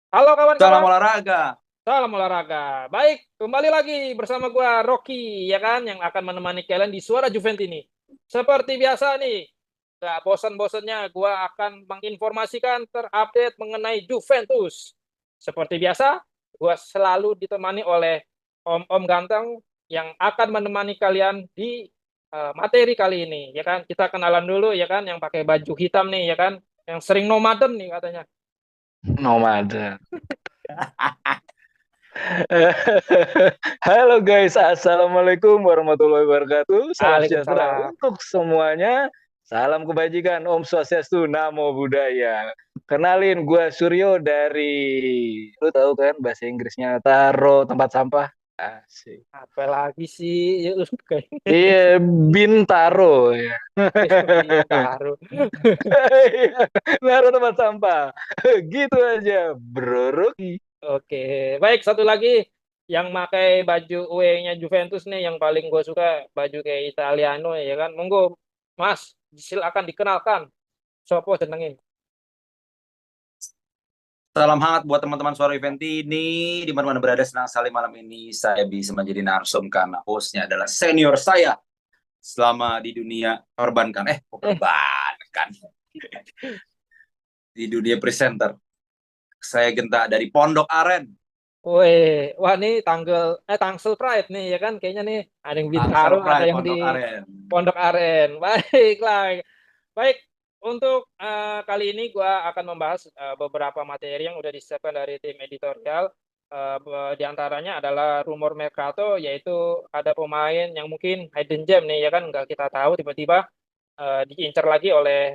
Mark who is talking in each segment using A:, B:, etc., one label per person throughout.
A: Halo
B: Salam
A: kawan-kawan,
B: olahraga.
A: salam olahraga. Baik, kembali lagi bersama gua Rocky, ya kan, yang akan menemani kalian di Suara Juventus ini. Seperti biasa nih, gak bosan-bosannya gua akan menginformasikan terupdate mengenai Juventus. Seperti biasa, gua selalu ditemani oleh Om-Om Ganteng yang akan menemani kalian di materi kali ini, ya kan. Kita kenalan dulu, ya kan, yang pakai baju hitam nih, ya kan, yang sering nomaden nih katanya.
C: Nomaden. Halo guys, Assalamualaikum warahmatullahi wabarakatuh. Salam sejahtera
A: Waalaikumsalam.
C: untuk semuanya. Salam kebajikan, Om Swastiastu, Namo Buddhaya. Kenalin, gue Suryo dari, lu tahu kan bahasa Inggrisnya taro tempat sampah. Asik.
A: Apa lagi sih? Ya, lu kayak
C: Iya, Bintaro ya.
A: Bintaro.
C: Naruh tempat sampah. Gitu aja, Bro Rocky.
A: Oke, baik satu lagi yang pakai baju UE-nya Juventus nih yang paling gue suka baju kayak Italiano ya kan. Monggo, Mas, silakan dikenalkan. Sopo jenenge?
B: Salam hangat buat teman-teman Suara Eventi ini. Di mana-mana berada, senang sekali malam ini saya bisa menjadi narsum karena hostnya adalah senior saya selama di dunia perbankan. Kok
A: Eh,
B: perbankan? Di dunia presenter. Saya Genta dari Pondok Aren.
A: weh, wah nih Tangsel Pride nih ya kan kayaknya nih ada yang Bintaro,
B: Tangsel
A: ada
B: Pride,
A: yang di
B: Pondok Aren.
A: Pondok Aren. Baiklah. Baik, untuk kali ini gua akan membahas beberapa materi yang udah disiapkan dari tim editorial. Di antaranya adalah rumor Mercato, yaitu ada pemain yang mungkin hidden gem nih ya kan, nggak kita tahu tiba-tiba diincar lagi oleh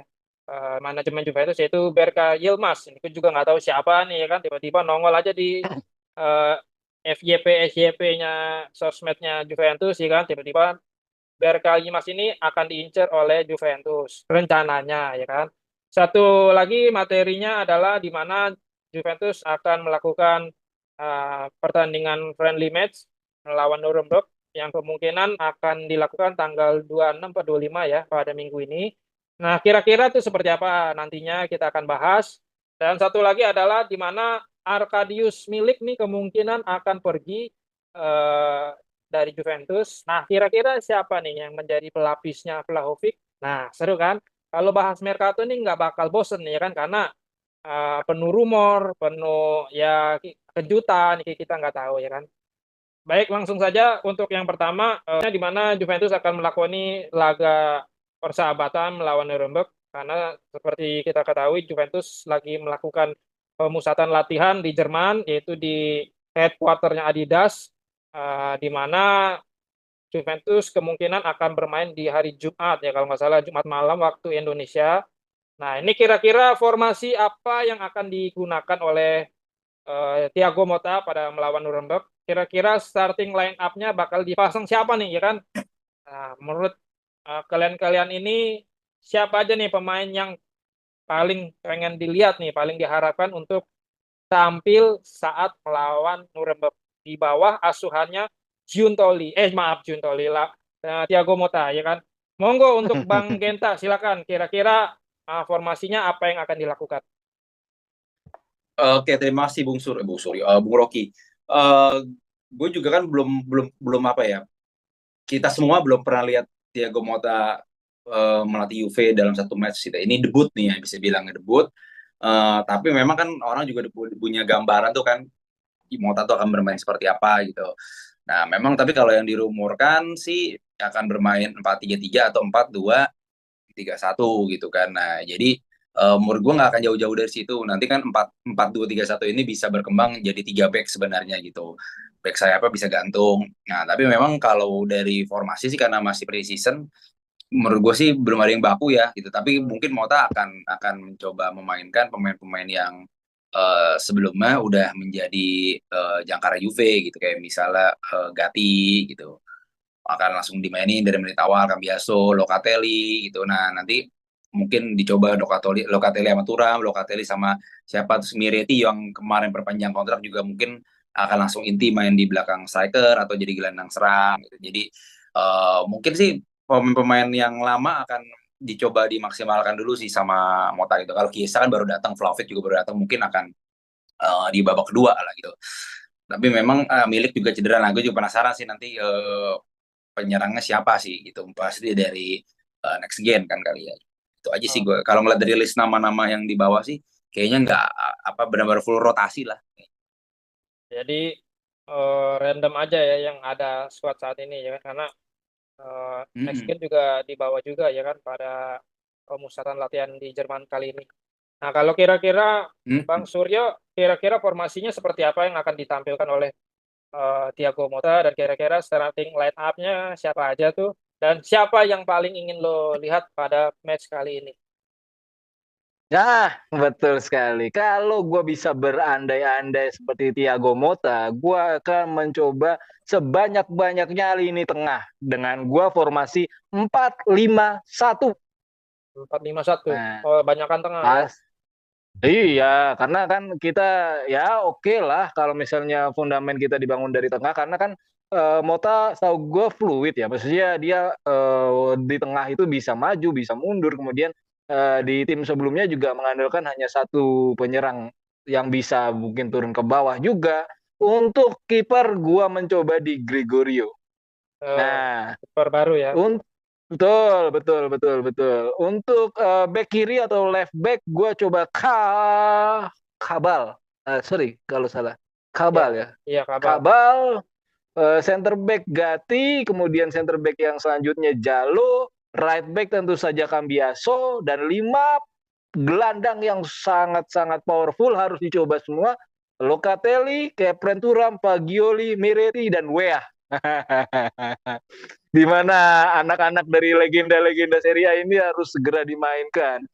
A: manajemen Juventus yaitu Berka Yilmaz. Ini aku juga nggak tahu siapa nih ya kan, tiba-tiba nongol aja di eh, FYP SYP-nya sosmednya Juventus ya kan, tiba-tiba Berka Yilmaz ini akan diincar oleh Juventus rencananya ya kan. Satu lagi materinya adalah di mana Juventus akan melakukan pertandingan friendly match melawan Nuremberg yang kemungkinan akan dilakukan tanggal 26 atau 25 ya pada minggu ini. Nah, kira-kira itu seperti apa nantinya kita akan bahas. Dan satu lagi adalah di mana Arkadius Milik nih kemungkinan akan pergi eh, dari Juventus. Nah, kira-kira siapa nih yang menjadi pelapisnya Vlahovic? Nah, seru kan? Kalau bahas Mercato ini nggak bakal bosen ya kan? Karena penuh rumor, penuh ya kejutan, kita nggak tahu ya kan. Baik, langsung saja untuk yang pertama, di mana Juventus akan melakoni laga persahabatan melawan Nuremberg. Karena seperti kita ketahui, Juventus lagi melakukan pemusatan latihan di Jerman, yaitu di headquarternya Adidas, di mana Juventus kemungkinan akan bermain di hari Jumat ya kalau nggak salah Jumat malam waktu Indonesia. Nah ini kira-kira formasi apa yang akan digunakan oleh Thiago Motta pada melawan Nuremberg? Kira-kira starting line up-nya bakal dipasang siapa nih ya kan? Nah, menurut kalian-kalian ini siapa aja nih pemain yang paling pengen dilihat nih, paling diharapkan untuk tampil saat melawan Nuremberg di bawah asuhannya Giuntoli. Maaf Giuntoli lah. Thiago Motta ya kan. Monggo untuk Bang Genta silakan kira-kira formasinya apa yang akan dilakukan.
B: Oke, terima kasih Bung Rocky. Eh, gue juga kan belum belum belum apa ya. Kita semua belum pernah lihat Thiago Motta melatih Juve dalam satu match gitu. Ini debut nih ya, bisa bilang debut. Tapi memang kan orang juga punya gambaran tuh kan Motta tuh akan bermain seperti apa gitu. Nah, memang tapi kalau yang dirumorkan sih akan bermain 4-3-3 atau 4-2-3-1 gitu kan. Nah, jadi menurut gue nggak akan jauh-jauh dari situ. Nanti kan 4-4-2-3-1 ini bisa berkembang jadi 3 back sebenarnya gitu. Back saya apa bisa gantung. Nah, tapi memang kalau dari formasi sih karena masih pre-season, menurut gue sih belum ada yang baku ya gitu. Tapi mungkin Mota akan mencoba memainkan pemain-pemain yang sebelumnya udah menjadi jangkar Juve gitu kayak misalnya Gatti gitu akan langsung dimainin dari menit awal Cambiaso, Locatelli gitu. Nah, nanti mungkin dicoba Locatelli sama Thuram, Locatelli sama siapa terus Miretti yang kemarin perpanjang kontrak juga mungkin akan langsung inti main di belakang striker atau jadi gelandang serang gitu. Jadi mungkin sih pemain-pemain yang lama akan dicoba dimaksimalkan dulu sih sama Mota gitu. Kalau Chiesa kan baru datang, Vlahovic juga baru datang, mungkin akan di babak kedua lah gitu. Tapi memang Milik juga cedera. Nah, gue juga penasaran sih nanti penyerangnya siapa sih gitu. Pasti dari next gen kan kali ya. Itu aja sih
A: Oh,
B: gue. Kalau ngeliat dari list nama-nama yang di bawah sih, kayaknya nggak apa benar-benar full rotasi lah.
A: jadi random aja ya yang ada squad saat ini ya kan, karena next
B: Mm-mm.
A: gen juga dibawa juga ya kan pada pemusatan latihan di Jerman kali ini. Nah, kalau kira-kira Bang
B: Mm-mm.
A: Suryo, kira-kira formasinya seperti apa yang akan ditampilkan oleh Thiago Motta, dan kira-kira starting line up-nya siapa aja tuh, dan siapa yang paling ingin lo lihat pada match kali ini?
C: Nah, betul sekali. Kalau gue bisa berandai-andai seperti Thiago Motta, gue akan mencoba sebanyak-banyaknya lini tengah dengan gue formasi 4-5-1.
A: 4-5-1.
C: Nah,
A: Oh, banyakan tengah ya.
C: pas. Iya, karena kan kita ya oke lah kalau misalnya fundament kita dibangun dari tengah, karena kan Mota tahu gue fluid ya, maksudnya dia di tengah itu bisa maju, bisa mundur, kemudian di tim sebelumnya juga mengandalkan hanya satu penyerang yang bisa mungkin turun ke bawah juga. Untuk kiper gua mencoba di Gregorio.
A: Oh,
C: Nah,
A: super baru ya.
C: betul, betul, betul, betul. Untuk back kiri atau left back, gue coba Kabal. Sorry kalau salah.
A: Ya,
C: Kabal ya.
A: iya Kabal.
C: Kabal, center back Gatti, kemudian center back yang selanjutnya Jalo, right back tentu saja Cambiaso, dan 5 gelandang yang sangat-sangat powerful harus dicoba semua. Locatelli, Kepren Thuram, Fagioli, Miretti, dan Weah. Di mana anak-anak dari legenda-legenda Serie A ini harus segera dimainkan.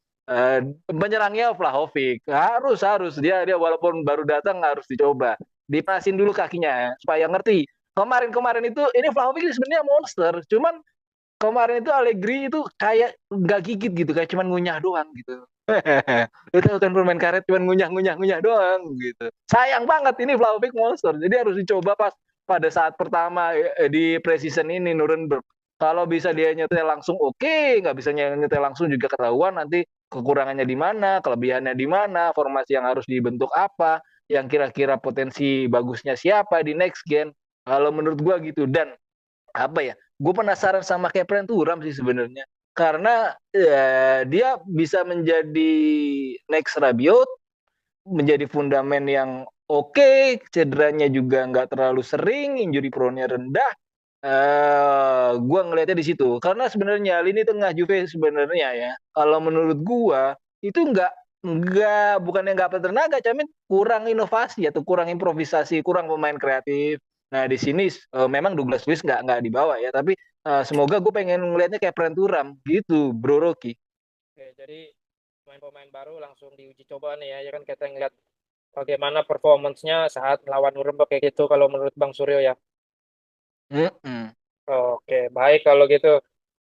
C: Penyerangnya Vlahovic harus dia walaupun baru datang harus dicoba, dipasin dulu kakinya supaya ngerti. Kemarin-kemarin itu ini Vlahovic sebenarnya monster, cuman kemarin itu Allegri itu kayak nggak gigit gitu, kayak cuman ngunyah doang gitu. Itu kan permain karet cuman ngunyah doang gitu. Sayang banget ini Vlahovic monster. Jadi harus dicoba pas pada saat pertama di preseason ini Nuremberg. Kalau bisa dia nyetel langsung oke, nggak bisa nyetel langsung juga ketahuan nanti kekurangannya di mana, kelebihannya di mana, formasi yang harus dibentuk apa, yang kira-kira potensi bagusnya siapa di next gen. Kalau menurut gua gitu. Dan apa ya, gue penasaran sama Kepren Turam sih sebenarnya, karena dia bisa menjadi next Rabiot, menjadi fundamen yang oke, cederanya juga nggak terlalu sering, injury prone-nya rendah. Gue ngelihatnya di situ karena sebenarnya lini tengah Juve sebenarnya ya, kalau menurut gue itu nggak bukan yang nggak bertenaga, tapi kurang inovasi atau kurang improvisasi, kurang pemain kreatif. Nah di sini memang Douglas Luiz nggak dibawa ya, tapi semoga gue pengen ngelihatnya kayak Prenturam gitu, Bro Rocky.
A: Oke, jadi pemain-pemain baru langsung diuji coba nih ya, ya kan kita ngeliat bagaimana performance-nya saat melawan Nuremberg kayak gitu kalau menurut Bang Suryo ya.
C: Mm-mm.
A: Oke, baik kalau gitu.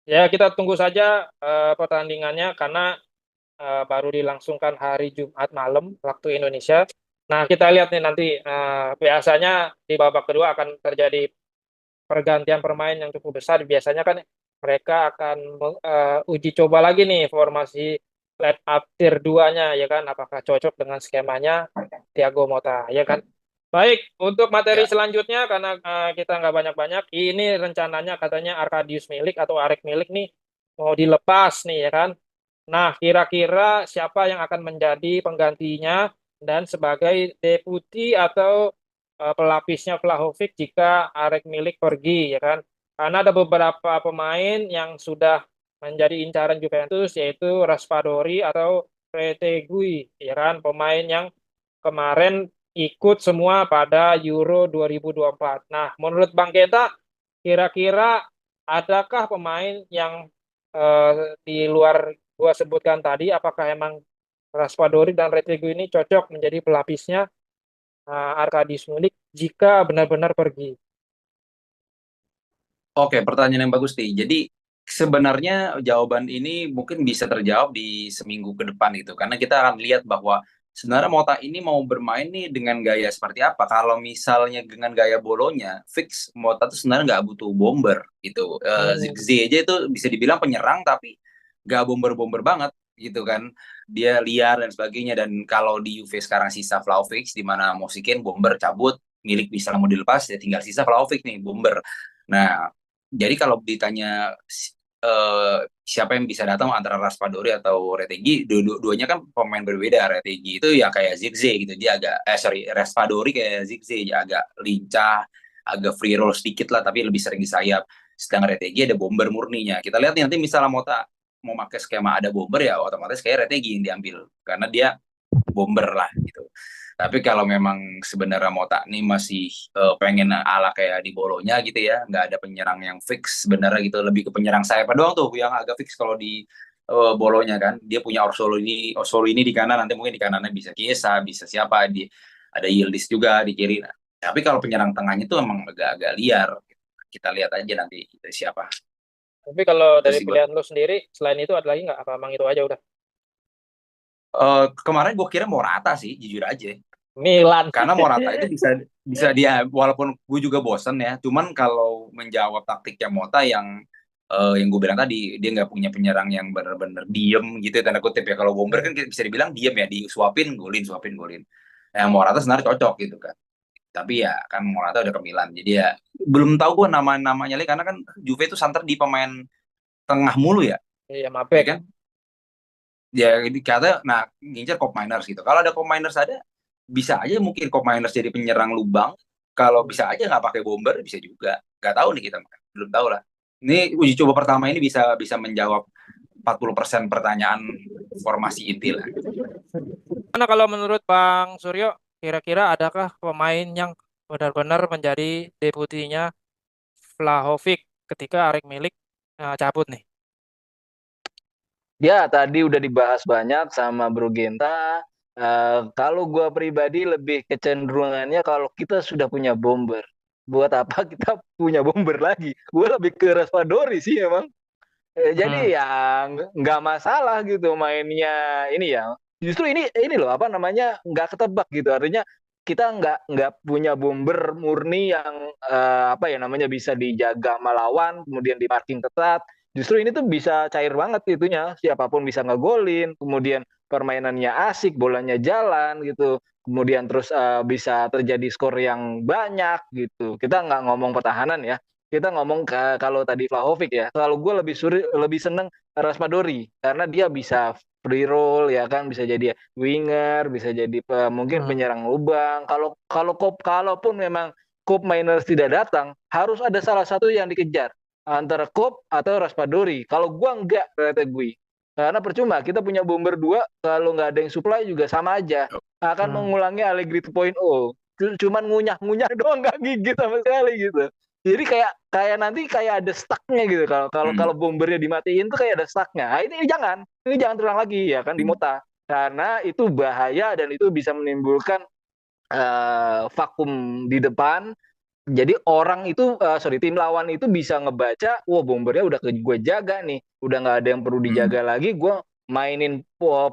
A: Ya, kita tunggu saja pertandingannya karena baru dilangsungkan hari Jumat malam waktu Indonesia. Nah, kita lihat nih nanti biasanya di babak kedua akan terjadi pergantian pemain yang cukup besar. Biasanya kan mereka akan uji coba lagi nih formasi line up tier 2-nya ya kan, apakah cocok dengan skemanya Thiago Motta ya kan. Baik, untuk materi
B: Ya.
A: selanjutnya karena kita nggak banyak-banyak, ini rencananya katanya Arkadius Milik atau Arek Milik nih mau dilepas nih ya kan. Nah, kira-kira siapa yang akan menjadi penggantinya dan sebagai deputi atau pelapisnya Vlahovic jika Arek Milik pergi ya kan? Karena ada beberapa pemain yang sudah menjadi incaran Juventus yaitu Raspadori atau Retegui ya kan, pemain yang kemarin ikut semua pada Euro 2024. Nah, menurut Bang Geta, kira-kira adakah pemain yang di luar gua sebutkan tadi, apakah emang Raspadori dan Retegui ini cocok menjadi pelapisnya Arkadius Milik jika benar-benar pergi?
B: Oke, pertanyaan yang bagus nih. Jadi sebenarnya jawaban ini mungkin bisa terjawab di seminggu ke depan itu, karena kita akan lihat bahwa sebenarnya Mota ini mau bermain nih dengan gaya seperti apa. Kalau misalnya dengan gaya bolonya, fix Mota tuh sebenarnya nggak butuh bomber gitu.
A: Hmm.
B: Ziyech aja itu bisa dibilang penyerang tapi nggak bomber-bomber banget gitu kan. dia liar dan sebagainya. Dan kalau di Juve sekarang sisa Vlahovic, di mana Mosikin Bomber cabut, Milik bisa mau dilepas, ya tinggal sisa Vlahovic nih, Bomber. Nah, jadi kalau ditanya siapa yang bisa datang antara Raspadori atau Retegui, duanya kan pemain berbeda. Retegui itu ya kayak Zirkzee gitu, dia agak Raspadori kayak Zirkzee, ya agak lincah, agak free roll sedikit lah, tapi lebih sering di sayap. Sedangkan Retegui ada bomber murninya. Kita lihat nih nanti misalnya mau pakai skema ada bomber, ya otomatis kayak Retegui yang diambil karena dia bomber lah gitu. Tapi kalau memang sebenarnya Mota nih masih pengen ala kayak di Bolonya gitu ya, nggak ada penyerang yang fix sebenarnya gitu, lebih ke penyerang sayap doang tuh yang agak fix kalau di Bolonya kan. Dia punya Orsolo ini di kanan, nanti mungkin di kanannya bisa Chiesa, bisa siapa, ada Yildiz juga di kiri. Nah, tapi kalau penyerang tengahnya tuh emang agak-agak liar. Kita lihat aja nanti siapa.
A: Tapi kalau
B: Itu
A: dari
B: sih,
A: pilihan lu sendiri, selain itu ada lagi nggak? Apa emang itu aja udah?
B: kemarin gue kira Morata sih, jujur aja.
A: Milan.
B: Karena Morata itu bisa bisa dia, walaupun gue juga bosen ya, cuman kalau menjawab taktiknya Mota yang gue bilang tadi, dia nggak punya penyerang yang benar-benar diem gitu ya, tanda kutip ya. Kalau Bomber kan bisa dibilang diem ya, disuapin golin, suapin golin. Yang Morata sebenarnya cocok gitu kan. Tapi ya kan Morata udah ke Milan, jadi ya belum tahu gue nama-namanya lagi, karena kan Juve itu santer di pemain tengah mulu ya,
A: Iya,
B: ya
A: Mapek.
B: kan? Ya kata, nah ngincer Cop Miners gitu. Kalau ada Cop Miners ada, bisa aja mungkin Cop Miners jadi penyerang lubang. Kalau bisa aja nggak pakai Bomber, bisa juga. Nggak tahu nih kita, belum tahu lah. Ini uji coba pertama ini bisa bisa menjawab 40% pertanyaan formasi inti lah.
A: Karena kalau menurut Bang Suryo, kira-kira adakah pemain yang benar-benar menjadi debutinya Vlahovic ketika Arik Milik cabut nih?
C: Ya, tadi udah dibahas banyak sama Bro Genta. Kalau gue pribadi lebih kecenderungannya kalau kita sudah punya bomber. Buat apa kita punya bomber lagi? Gue lebih ke Raspadori sih emang.
A: Hmm.
C: Jadi ya nggak masalah gitu mainnya ini ya. Justru ini loh apa namanya nggak ketebak gitu. Artinya kita nggak punya bomber murni yang apa ya namanya bisa dijaga melawan, kemudian di parking ketat. Justru ini tuh bisa cair banget itunya. Siapapun bisa ngegolin, kemudian permainannya asik, bolanya jalan gitu. Kemudian terus bisa terjadi skor yang banyak gitu. Kita nggak ngomong pertahanan ya, kita ngomong kalau tadi Vlahovic ya, kalau gue lebih seneng Raspadori karena dia bisa free roll ya kan, bisa jadi winger, bisa jadi mungkin
A: Hmm.
C: penyerang lubang. Kalau kalau kalaupun memang Koop Miners tidak datang, harus ada salah satu yang dikejar antara Koop atau Raspadori. Kalau gue enggak, kata gue. Karena percuma kita punya bomber dua, kalau nggak ada yang supply juga sama aja. Akan
A: Hmm.
C: mengulangi Allegri 2.0. Cuman ngunyah-ngunyah doang, nggak gigit sama sekali gitu. Jadi kayak nanti kayak ada stucknya gitu, kalau kalau
B: Hmm.
C: kalau bombernya dimatiin tuh kayak ada stucknya. Nah, ini jangan terulang lagi ya kan di Mota, karena itu bahaya dan itu bisa menimbulkan vakum di depan. Jadi orang itu tim lawan itu bisa ngebaca, wah bombernya udah gue jaga nih, udah nggak ada yang perlu
B: Hmm.
C: dijaga lagi, gue mainin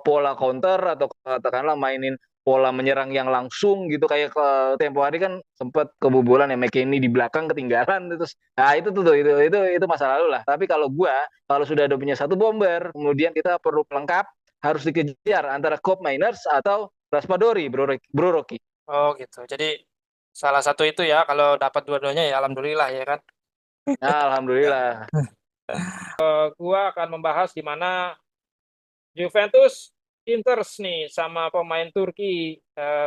C: pola counter atau katakanlah mainin pola menyerang yang langsung gitu. Kayak ke tempo hari kan sempat kebobolan ya, McKennie di belakang ketinggalan terus, nah itu tuh itu masa lalu lah. Tapi kalau sudah ada punya satu bomber, kemudian kita perlu pelengkap, harus dikejar antara Cop Miners atau Raspadori, bro Rocky.
A: Oh gitu. Jadi salah satu itu ya, kalau dapat dua-duanya ya alhamdulillah ya kan.
C: Nah,
B: Ya.
C: alhamdulillah.
A: Gua akan membahas di mana Juventus inters nih sama pemain Turki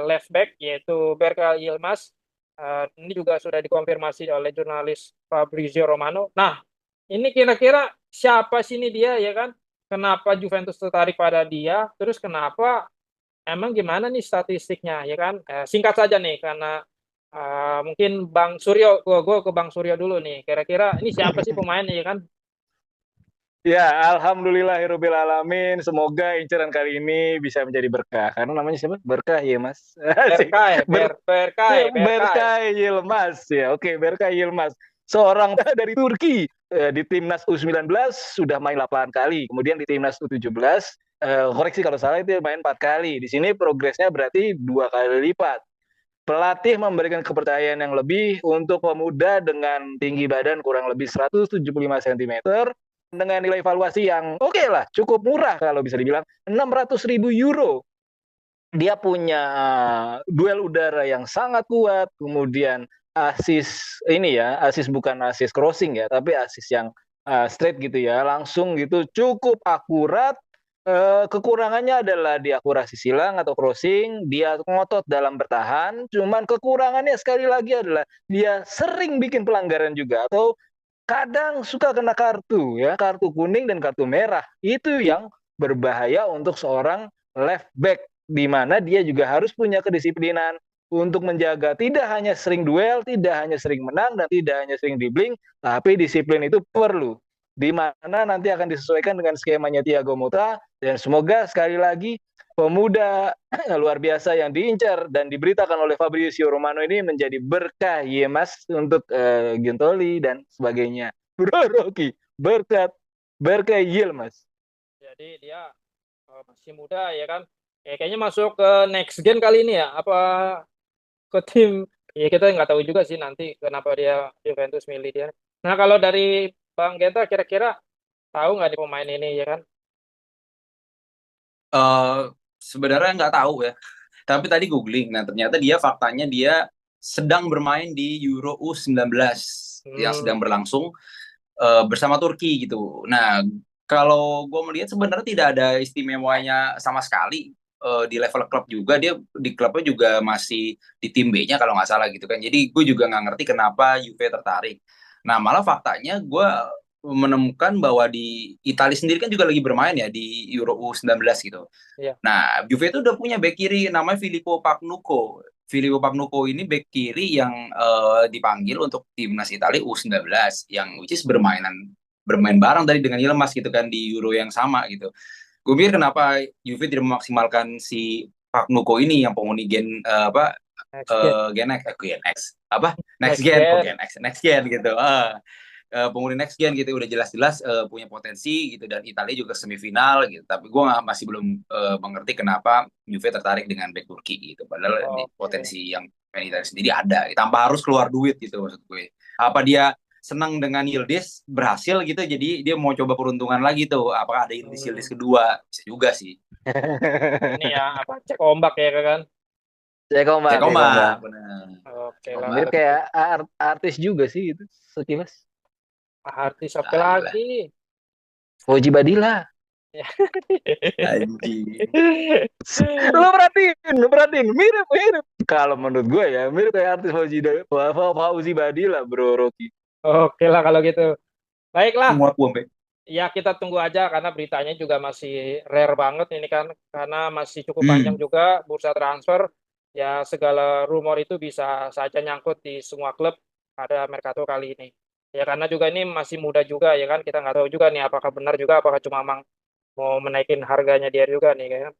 A: left back yaitu Berkay Yilmaz. Ini juga sudah dikonfirmasi oleh jurnalis Fabrizio Romano. Nah, ini kira-kira siapa sih ini dia ya kan? Kenapa Juventus tertarik pada dia? Terus kenapa? Emang gimana nih statistiknya ya kan? Singkat saja nih karena mungkin Bang Suryo, gua ke Bang Suryo dulu nih. Kira-kira ini siapa sih pemainnya ya kan?
C: Ya, alhamdulillahirabbil alamin. Semoga inceran kali ini bisa menjadi berkah. Karena namanya siapa? Berkah ya, Mas. Asik.
A: Berkay, Berkay, Berkay.
C: Berkay Yilmaz ya. Oke, Berkay Yilmaz. Seorang dari Turki, di timnas U19 sudah main 8 kali. Kemudian di timnas U17 koreksi kalau salah itu main 4 kali. Di sini progresnya berarti 2 kali lipat. Pelatih memberikan kepercayaan yang lebih untuk pemuda dengan tinggi badan kurang lebih 175 cm, dengan nilai valuasi yang oke lah, cukup murah kalau bisa dibilang, 600.000 euro. Dia punya duel udara yang sangat kuat, kemudian asis bukan asis crossing ya, tapi asis yang straight gitu ya, langsung gitu, cukup akurat. Kekurangannya adalah di akurasi silang atau crossing, dia ngotot dalam bertahan, cuman kekurangannya sekali lagi adalah dia sering bikin pelanggaran juga, atau kadang suka kena kartu ya, kartu kuning dan kartu merah. Itu yang berbahaya untuk seorang left back, di mana dia juga harus punya kedisiplinan untuk menjaga tidak hanya sering duel, tidak hanya sering menang, dan tidak hanya sering dribbling, tapi disiplin itu perlu. Di mana nanti akan disesuaikan dengan skemanya Thiago Motta, dan semoga sekali lagi pemuda luar biasa yang diincar dan diberitakan oleh Fabrizio Romano ini menjadi berkah ya Mas untuk Giuntoli dan sebagainya. Bro Rocky, berkah Mas.
A: Jadi dia masih muda ya kan. Kayaknya masuk ke next gen kali ini ya. Apa ke tim? Ya kita nggak tahu juga sih nanti kenapa dia Juventus milih dia. Nah kalau dari Bang Genta kira-kira tahu nggak di pemain ini ya kan?
B: Sebenarnya nggak tahu ya. Tapi tadi googling, nah ternyata faktanya dia sedang bermain di Euro U19 yang sedang berlangsung bersama Turki gitu. Nah, kalau gue melihat sebenarnya tidak ada istimewanya sama sekali di level klub juga. Dia di klubnya juga masih di tim B-nya kalau nggak salah gitu kan. Jadi gue juga nggak ngerti kenapa Juve tertarik. Nah, malah faktanya gue menemukan bahwa di Italia sendiri kan juga lagi bermain ya di Euro U19 gitu.
A: Iya.
B: Nah, Juve itu udah punya bek kiri namanya Filippo Pagnucco. Filippo Pagnucco ini bek kiri yang dipanggil untuk timnas Italia U19 yang which is bermain bareng tadi dengan Yilmaz gitu kan di Euro yang sama gitu. Gue pikir kenapa Juve tidak memaksimalkan si Pagnucco ini yang penghuni gen Gen X apa next gen gitu. Penghuni next gen gitu udah jelas-jelas punya potensi gitu, dan Italia juga semifinal gitu, tapi gue masih belum mengerti kenapa Juve tertarik dengan back Turki gitu, padahal potensi yang main Italia sendiri ada tanpa harus keluar duit gitu. Maksud gue apa dia senang dengan Yildiz berhasil gitu, jadi dia mau coba peruntungan lagi tuh, apakah ada Yildiz kedua, bisa juga sih.
A: Ini ya apa cek ombak ya kan?
B: Cek ombak benar.
A: Oke
C: lah. Mirip kayak artis juga sih itu sekilas.
A: Artis apa lagi?
C: Fauzi Badila.
B: Anjing.
C: Lu perhatiin, mirip. Kalau menurut gue ya, mirip kayak artis Fauzi Badila, Bro Rocky.
A: Oke lah kalau gitu. Baiklah.
B: Muat bombe.
A: Ya kita tunggu aja karena beritanya juga masih rare banget ini kan, karena masih cukup panjang juga bursa transfer. Ya segala rumor itu bisa saja nyangkut di semua klub pada Mercato kali ini. Ya karena juga ini masih muda juga ya kan, kita nggak tahu juga nih apakah benar juga, apakah cuma mang mau menaikin harganya dia juga nih kan.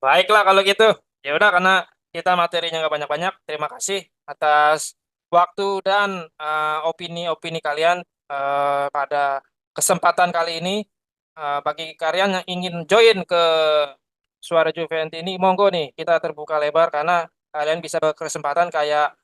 A: Baiklah kalau gitu. Ya udah, karena kita materinya nggak banyak-banyak. Terima kasih atas waktu dan opini-opini kalian pada kesempatan kali ini. Bagi kalian yang ingin join ke Suara Juventus ini, monggo nih, kita terbuka lebar karena kalian bisa berkesempatan kayak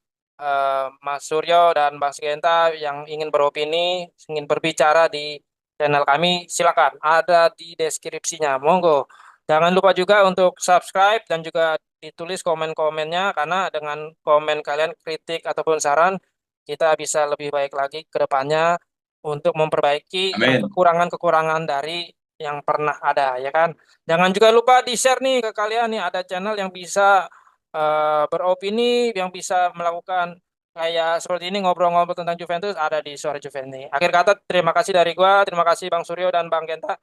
A: Mas Suryo dan Mas Genta yang ingin beropini, ingin berbicara di channel kami, silakan, ada di deskripsinya, monggo. Jangan lupa juga untuk subscribe dan juga ditulis komen-komennya, karena dengan komen kalian, kritik ataupun saran, kita bisa lebih baik lagi ke depannya untuk memperbaiki yang kekurangan-kekurangan dari yang pernah ada, ya kan. Jangan juga lupa di-share nih ke kalian nih, ada channel yang bisa beropini, yang bisa melakukan kayak seperti ini, ngobrol-ngobrol tentang Juventus, ada di Suara Juventus. Akhir kata, terima kasih dari gua, terima kasih Bang Suryo dan Bang Genta.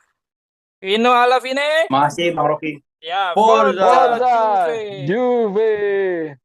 A: Vino alla fine.
B: Masih Bang Rocky.
A: Ya,
C: Forza Juve.